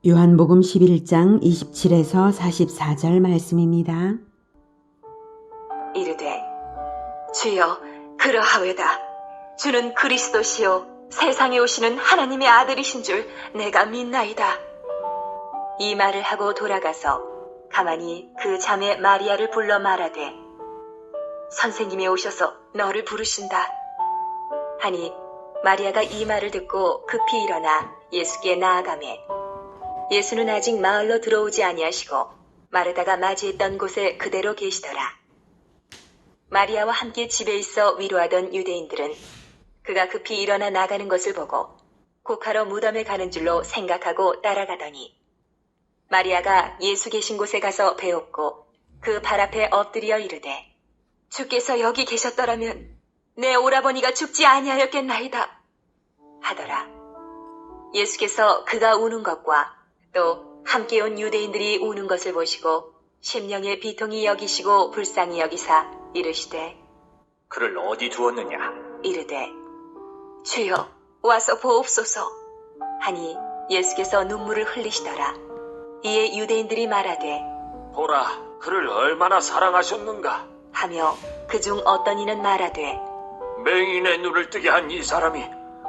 요한복음 11장 27에서 44절 말씀입니다. 이르되 주여 그러하외다. 주는 그리스도시요 세상에 오시는 하나님의 아들이신 줄 내가 믿나이다. 이 말을 하고 돌아가서 가만히 그 자매 마리아를 불러 말하되 선생님이 오셔서 너를 부르신다 하니 마리아가 이 말을 듣고 급히 일어나 예수께 나아가매 예수는 아직 마을로 들어오지 아니하시고 마르다가 맞이했던 곳에 그대로 계시더라. 마리아와 함께 집에 있어 위로하던 유대인들은 그가 급히 일어나 나가는 것을 보고 곡하러 무덤에 가는 줄로 생각하고 따라가더니 마리아가 예수 계신 곳에 가서 배웠고 그 발 앞에 엎드려 이르되 주께서 여기 계셨더라면 내 오라버니가 죽지 아니하였겠나이다 하더라. 예수께서 그가 우는 것과 또 함께 온 유대인들이 우는 것을 보시고 심령의 비통이 여기시고 불쌍히 여기사 이르시되 그를 어디 두었느냐? 이르되 주여 와서 보옵소서 하니 예수께서 눈물을 흘리시더라. 이에 유대인들이 말하되 보라, 그를 얼마나 사랑하셨는가? 하며 그중 어떤 이는 말하되 맹인의 눈을 뜨게 한 이 사람이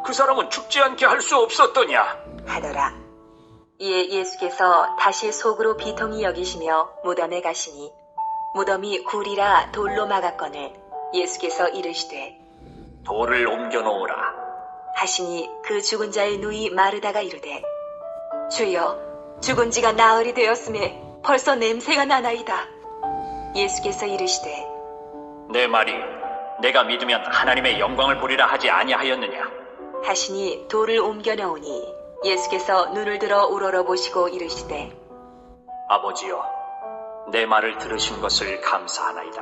그 사람은 죽지 않게 할 수 없었더냐? 하더라. 이에 예수께서 다시 속으로 비통히 여기시며 무덤에 가시니 무덤이 굴이라 돌로 막았거늘 예수께서 이르시되 돌을 옮겨 놓으라. 하시니 그 죽은 자의 누이 마르다가 이르되 주여 죽은 지가 나흘이 되었음에 벌써 냄새가 나나이다. 예수께서 이르시되 내 말이 내가 믿으면 하나님의 영광을 보리라 하지 아니하였느냐? 하시니 돌을 옮겨 놓으니 예수께서 눈을 들어 우러러보시고 이르시되 아버지여, 내 말을 들으신 것을 감사하나이다.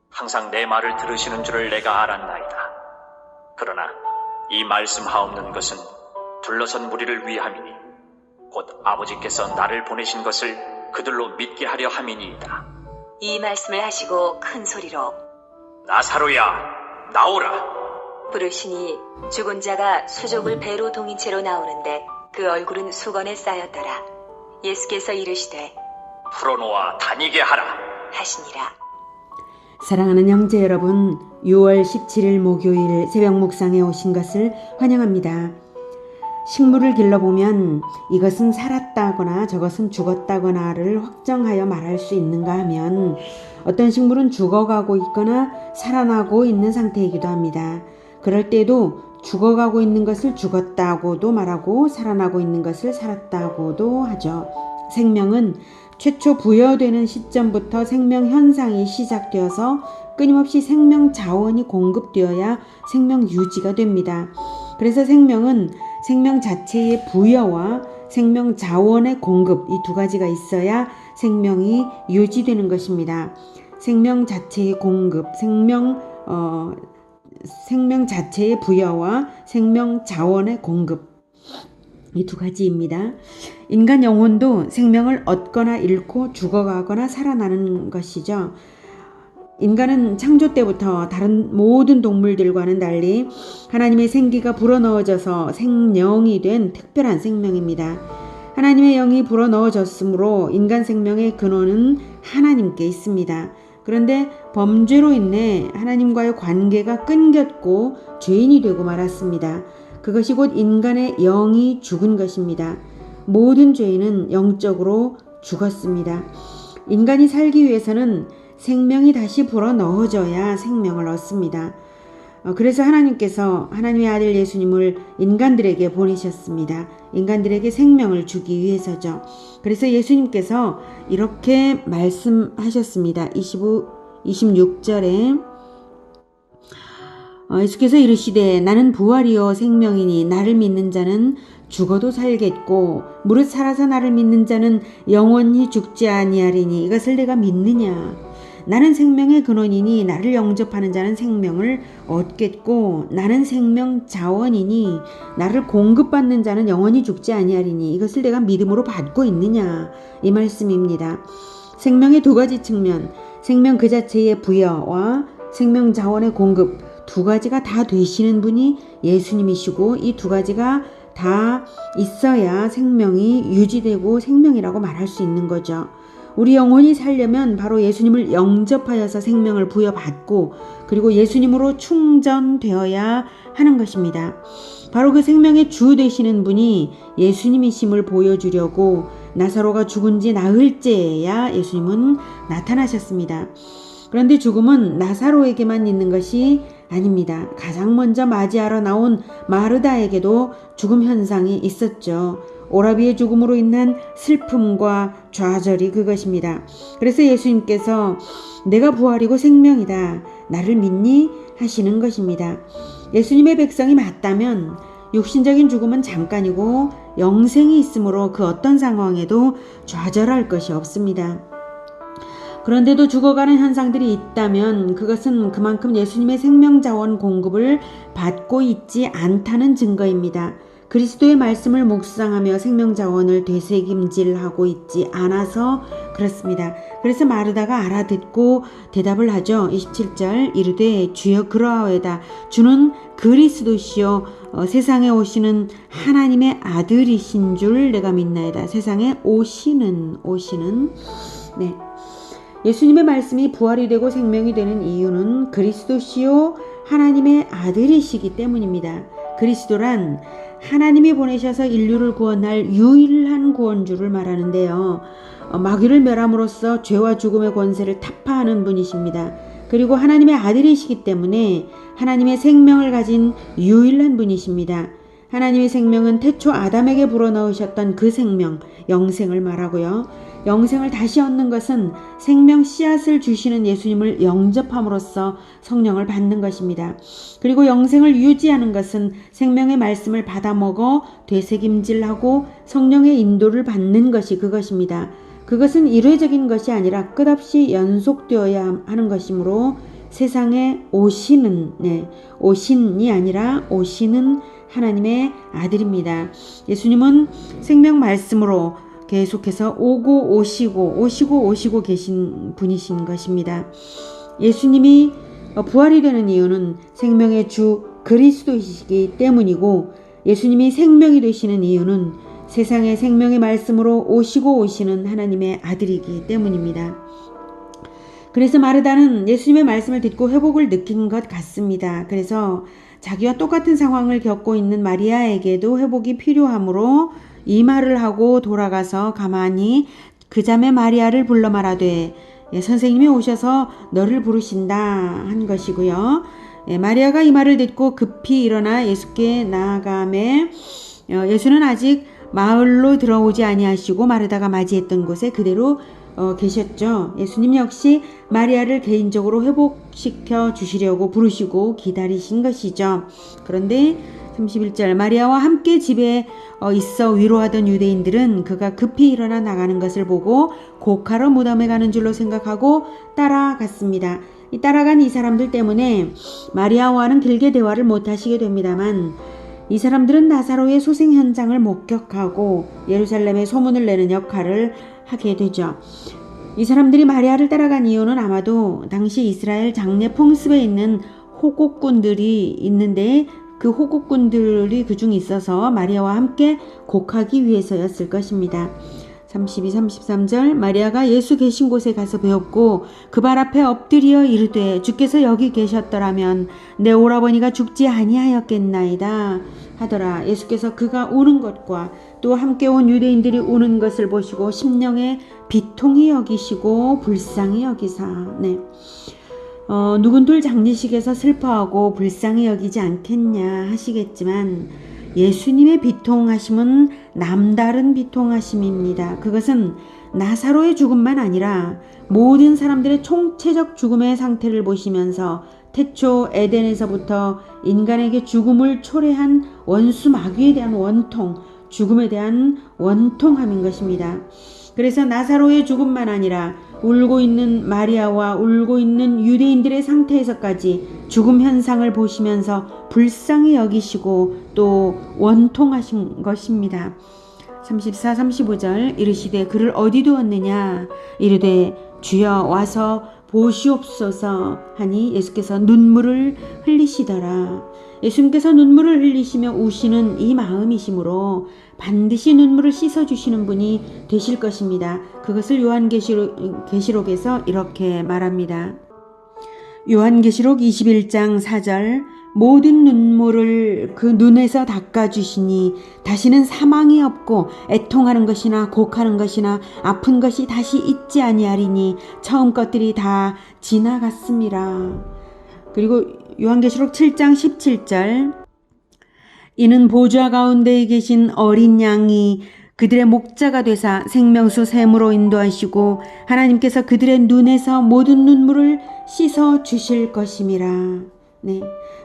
항상 내 말을 들으시는 줄을 내가 알았나이다. 그러나 이 말씀하옵는 것은 둘러선 무리를 위함이니 곧 아버지께서 나를 보내신 것을 그들로 믿게 하려 함이니이다. 이 말씀을 하시고 큰 소리로 나사로야, 나오라. 부르시니 죽은 자가 수족을 배로 동인 채로 나오는데 그 얼굴은 수건에 쌓였더라. 예수께서 이르시되 풀어놓아 다니게 하라. 하시니라. 사랑하는 형제 여러분, 6월 17일 목요일 새벽 묵상에 오신 것을 환영합니다. 식물을 길러보면 이것은 살았다거나 저것은 죽었다거나를 확정하여 말할 수 있는가 하면 어떤 식물은 죽어가고 있거나 살아나고 있는 상태이기도 합니다. 그럴 때도 죽어가고 있는 것을 죽었다고도 말하고 살아나고 있는 것을 살았다고도 하죠. 생명은 최초 부여되는 시점부터 생명 현상이 시작되어서 끊임없이 생명 자원이 공급되어야 생명 유지가 됩니다. 그래서 생명은 생명 자체의 부여와 생명 자원의 공급, 이 두 가지가 있어야 생명이 유지되는 것입니다. 생명 자체의 공급, 생명 자체의 부여와 생명 자원의 공급, 이 두 가지입니다. 인간 영혼도 생명을 얻거나 잃고 죽어가거나 살아나는 것이죠. 인간은 창조 때부터 다른 모든 동물들과는 달리 하나님의 생기가 불어넣어져서 생령이 된 특별한 생명입니다. 하나님의 영이 불어넣어졌으므로 인간 생명의 근원은 하나님께 있습니다. 그런데 범죄로 인해 하나님과의 관계가 끊겼고 죄인이 되고 말았습니다. 그것이 곧 인간의 영이 죽은 것입니다. 모든 죄인은 영적으로 죽었습니다. 인간이 살기 위해서는 생명이 다시 불어넣어져야 생명을 얻습니다. 그래서 하나님께서 하나님의 아들 예수님을 인간들에게 보내셨습니다. 인간들에게 생명을 주기 위해서죠. 그래서 예수님께서 이렇게 말씀하셨습니다. 26절에 예수께서 이르시되 나는 부활이요 생명이니 나를 믿는 자는 죽어도 살겠고 무릇 살아서 나를 믿는 자는 영원히 죽지 아니하리니 이것을 내가 믿느냐. 나는 생명의 근원이니 나를 영접하는 자는 생명을 얻겠고 나는 생명 자원이니 나를 공급받는 자는 영원히 죽지 아니하리니 이것을 내가 믿음으로 받고 있느냐. 이 말씀입니다. 생명의 두 가지 측면, 생명 그 자체의 부여와 생명 자원의 공급, 두 가지가 다 되시는 분이 예수님이시고 이 두 가지가 다 있어야 생명이 유지되고 생명이라고 말할 수 있는 거죠. 우리 영혼이 살려면 바로 예수님을 영접하여서 생명을 부여받고 그리고 예수님으로 충전되어야 하는 것입니다. 바로 그 생명의 주 되시는 분이 예수님이심을 보여주려고 나사로가 죽은 지 나흘째야 예수님은 나타나셨습니다. 그런데 죽음은 나사로에게만 있는 것이 아닙니다. 가장 먼저 맞이하러 나온 마르다에게도 죽음 현상이 있었죠. 오라비의 죽음으로 인한 슬픔과 좌절이 그것입니다. 그래서 예수님께서 내가 부활이고 생명이다. 나를 믿니? 하시는 것입니다. 예수님의 백성이 맞다면 육신적인 죽음은 잠깐이고 영생이 있으므로 그 어떤 상황에도 좌절할 것이 없습니다. 그런데도 죽어가는 현상들이 있다면 그것은 그만큼 예수님의 생명자원 공급을 받고 있지 않다는 증거입니다. 그리스도의 말씀을 묵상하며 생명자원을 되새김질하고 있지 않아서 그렇습니다. 그래서 마르다가 알아듣고 대답을 하죠. 27절 이르되 주여 그러하오이다. 주는 그리스도시요 세상에 오시는 하나님의 아들이신 줄 내가 믿나이다. 세상에 오시는 네. 예수님의 말씀이 부활이 되고 생명이 되는 이유는 그리스도시요 하나님의 아들이시기 때문입니다. 그리스도란 하나님이 보내셔서 인류를 구원할 유일한 구원주를 말하는데요. 마귀를 멸함으로써 죄와 죽음의 권세를 타파하는 분이십니다. 그리고 하나님의 아들이시기 때문에 하나님의 생명을 가진 유일한 분이십니다. 하나님의 생명은 태초 아담에게 불어넣으셨던 그 생명, 영생을 말하고요. 영생을 다시 얻는 것은 생명 씨앗을 주시는 예수님을 영접함으로써 성령을 받는 것입니다. 그리고 영생을 유지하는 것은 생명의 말씀을 받아먹어 되새김질하고 성령의 인도를 받는 것이 그것입니다. 그것은 일회적인 것이 아니라 끝없이 연속되어야 하는 것이므로 세상에 오신이 아니라 오시는 하나님의 아들입니다. 예수님은 생명 말씀으로 계속해서 오시고 계신 분이신 것입니다. 예수님이 부활이 되는 이유는 생명의 주 그리스도이시기 때문이고 예수님이 생명이 되시는 이유는 세상의 생명의 말씀으로 오시는 하나님의 아들이기 때문입니다. 그래서 마르다는 예수님의 말씀을 듣고 회복을 느낀 것 같습니다. 그래서 자기와 똑같은 상황을 겪고 있는 마리아에게도 회복이 필요하므로 이 말을 하고 돌아가서 가만히 그 자매 마리아를 불러 말하되 선생님이 오셔서 너를 부르신다 한 것이고요. 마리아가 이 말을 듣고 급히 일어나 예수께 나아가매 예수는 아직 마을로 들어오지 아니하시고 마르다가 맞이했던 곳에 그대로 계셨죠. 예수님 역시 마리아를 개인적으로 회복시켜 주시려고 부르시고 기다리신 것이죠. 그런데 31절 마리아와 함께 집에 있어 위로하던 유대인들은 그가 급히 일어나 나가는 것을 보고 곡하러 무덤에 가는 줄로 생각하고 따라갔습니다. 따라간 이 사람들 때문에 마리아와는 길게 대화를 못하시게 됩니다만 이 사람들은 나사로의 소생 현장을 목격하고 예루살렘에 소문을 내는 역할을 하게 되죠. 이 사람들이 마리아를 따라간 이유는 아마도 당시 이스라엘 장례 풍습에 있는 호곡꾼들이 있는데 그 호곡꾼들이 그중 있어서 마리아와 함께 곡하기 위해서였을 것입니다. 32, 33절 마리아가 예수 계신 곳에 가서 배웠고 그 발 앞에 엎드려 이르되 주께서 여기 계셨더라면 내 오라버니가 죽지 아니하였겠나이다 하더라. 예수께서 그가 우는 것과 또 함께 온 유대인들이 우는 것을 보시고 심령에 비통히 여기시고 불쌍히 여기사 누군들 장례식에서 슬퍼하고 불쌍히 여기지 않겠냐 하시겠지만 예수님의 비통하심은 남다른 비통하심입니다. 그것은 나사로의 죽음만 아니라 모든 사람들의 총체적 죽음의 상태를 보시면서 태초 에덴에서부터 인간에게 죽음을 초래한 원수 마귀에 대한 원통, 죽음에 대한 원통함인 것입니다. 그래서 나사로의 죽음만 아니라 울고 있는 마리아와 울고 있는 유대인들의 상태에서까지 죽음 현상을 보시면서 불쌍히 여기시고 또 원통하신 것입니다. 34, 35절 이르시되 그를 어디 두었느냐 이르되 주여 와서 보시옵소서 하니 예수께서 눈물을 흘리시더라. 예수님께서 눈물을 흘리시며 우시는 이 마음이시므로 반드시 눈물을 씻어주시는 분이 되실 것입니다. 그것을 요한계시록에서 이렇게 말합니다. 요한계시록 21장 4절 모든 눈물을 그 눈에서 닦아주시니 다시는 사망이 없고 애통하는 것이나 곡하는 것이나 아픈 것이 다시 있지 아니하리니 처음 것들이 다 지나갔습니다. 그리고 요한계시록 7장 17절 이는 보좌 가운데에 계신 어린 양이 그들의 목자가 되사 생명수 샘으로 인도하시고 하나님께서 그들의 눈에서 모든 눈물을 씻어 주실 것임이라. 네,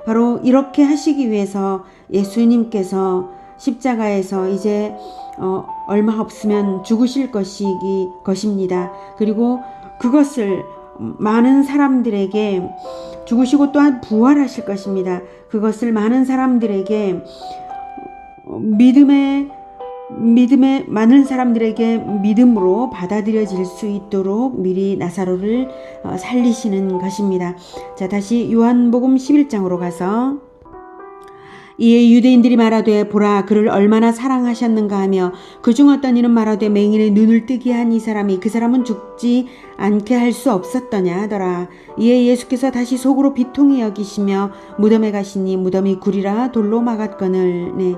바로 이렇게 하시기 위해서 예수님께서 십자가에서 이제 얼마 없으면 죽으실 것입니다. 그리고 그것을 많은 사람들에게 죽으시고 또한 부활하실 것입니다. 그것을 많은 사람들에게 많은 사람들에게 믿음으로 받아들여질 수 있도록 미리 나사로를 살리시는 것입니다. 자, 다시 요한복음 11장으로 가서 이에 유대인들이 말하되 보라 그를 얼마나 사랑하셨는가 하며 그중 어떤 이는 말하되 맹인의 눈을 뜨게 한 이 사람이 그 사람은 죽지 않게 할 수 없었더냐 하더라. 이에 예수께서 다시 속으로 비통히 여기시며 무덤에 가시니 무덤이 구리라 돌로 막았거늘. 네,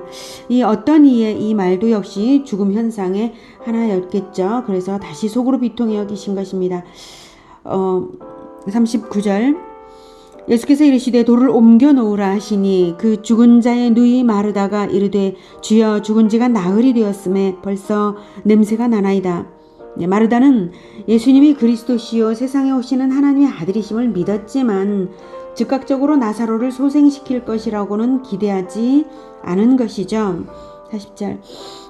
이 어떤 이의 이 말도 역시 죽음 현상의 하나였겠죠. 그래서 다시 속으로 비통히 여기신 것입니다. 39절 예수께서 이르시되 돌을 옮겨 놓으라 하시니 그 죽은 자의 누이 마르다가 이르되 주여 죽은 지가 나흘이 되었음에 벌써 냄새가 나나이다. 네, 마르다는 예수님이 그리스도시요 세상에 오시는 하나님의 아들이심을 믿었지만 즉각적으로 나사로를 소생시킬 것이라고는 기대하지 않은 것이죠. 40절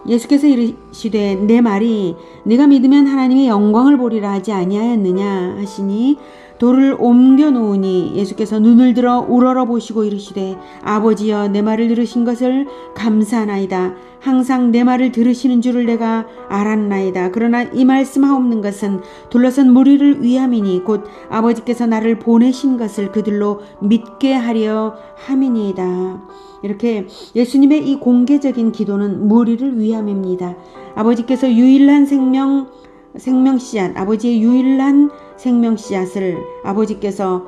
예수께서 이르시되 내 말이 네가 믿으면 하나님의 영광을 보리라 하지 아니하였느냐 하시니 돌을 옮겨 놓으니 예수께서 눈을 들어 우러러 보시고 이르시되 아버지여 내 말을 들으신 것을 감사하나이다. 항상 내 말을 들으시는 줄을 내가 알았나이다. 그러나 이 말씀하옵는 것은 둘러선 무리를 위함이니 곧 아버지께서 나를 보내신 것을 그들로 믿게 하려 함이니이다. 이렇게 예수님의 이 공개적인 기도는 무리를 위함입니다. 아버지께서 유일한 생명씨앗, 아버지의 유일한 생명씨앗을 아버지께서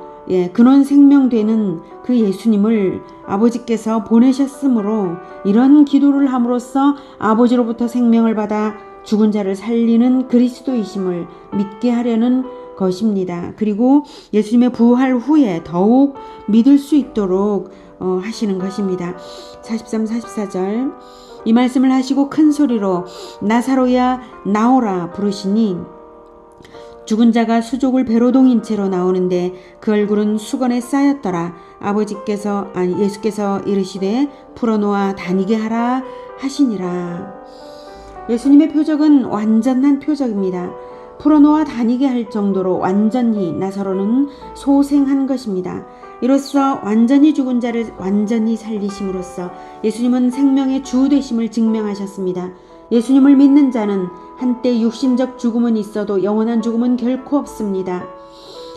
근원 생명되는 그 예수님을 아버지께서 보내셨으므로 이런 기도를 함으로써 아버지로부터 생명을 받아 죽은 자를 살리는 그리스도이심을 믿게 하려는 것입니다. 그리고 예수님의 부활 후에 더욱 믿을 수 있도록 하시는 것입니다. 43, 44절 이 말씀을 하시고 큰 소리로 나사로야 나오라 부르시니 죽은 자가 수족을 배로 동인 채로 나오는데 그 얼굴은 수건에 쌓였더라. 예수께서 이르시되 풀어놓아 다니게 하라 하시니라. 예수님의 표적은 완전한 표적입니다. 풀어놓아 다니게 할 정도로 완전히 나사로는 소생한 것입니다. 이로써 완전히 죽은 자를 완전히 살리심으로써 예수님은 생명의 주 되심을 증명하셨습니다. 예수님을 믿는 자는 한때 육신적 죽음은 있어도 영원한 죽음은 결코 없습니다.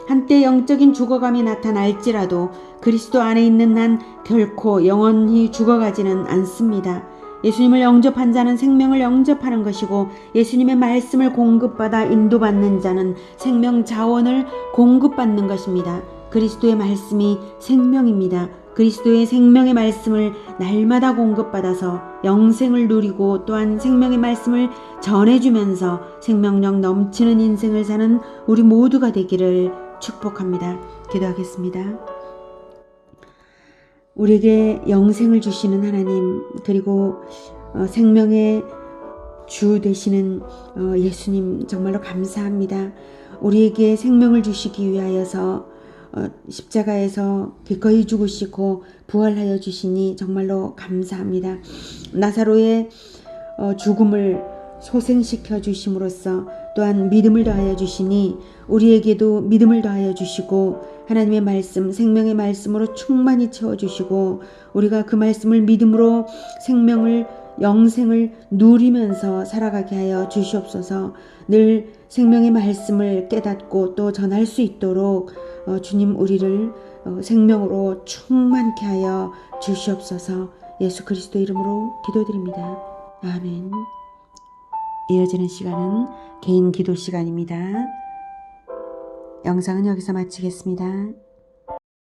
한때 영적인 죽어감이 나타날지라도 그리스도 안에 있는 한 결코 영원히 죽어가지는 않습니다. 예수님을 영접한 자는 생명을 영접하는 것이고 예수님의 말씀을 공급받아 인도받는 자는 생명 자원을 공급받는 것입니다. 그리스도의 말씀이 생명입니다. 그리스도의 생명의 말씀을 날마다 공급받아서 영생을 누리고 또한 생명의 말씀을 전해주면서 생명력 넘치는 인생을 사는 우리 모두가 되기를 축복합니다. 기도하겠습니다. 우리에게 영생을 주시는 하나님, 그리고 생명의 주 되시는 예수님 정말로 감사합니다. 우리에게 생명을 주시기 위하여서 십자가에서 기꺼이 죽으시고 부활하여 주시니 정말로 감사합니다. 나사로의 죽음을 소생시켜 주심으로써 또한 믿음을 더하여 주시니 우리에게도 믿음을 더하여 주시고 하나님의 말씀, 생명의 말씀으로 충만히 채워주시고 우리가 그 말씀을 믿음으로 영생을 누리면서 살아가게 하여 주시옵소서. 늘 생명의 말씀을 깨닫고 또 전할 수 있도록 주님 우리를 생명으로 충만케 하여 주시옵소서. 예수 그리스도 이름으로 기도드립니다. 아멘. 이어지는 시간은 개인 기도 시간입니다. 영상은 여기서 마치겠습니다.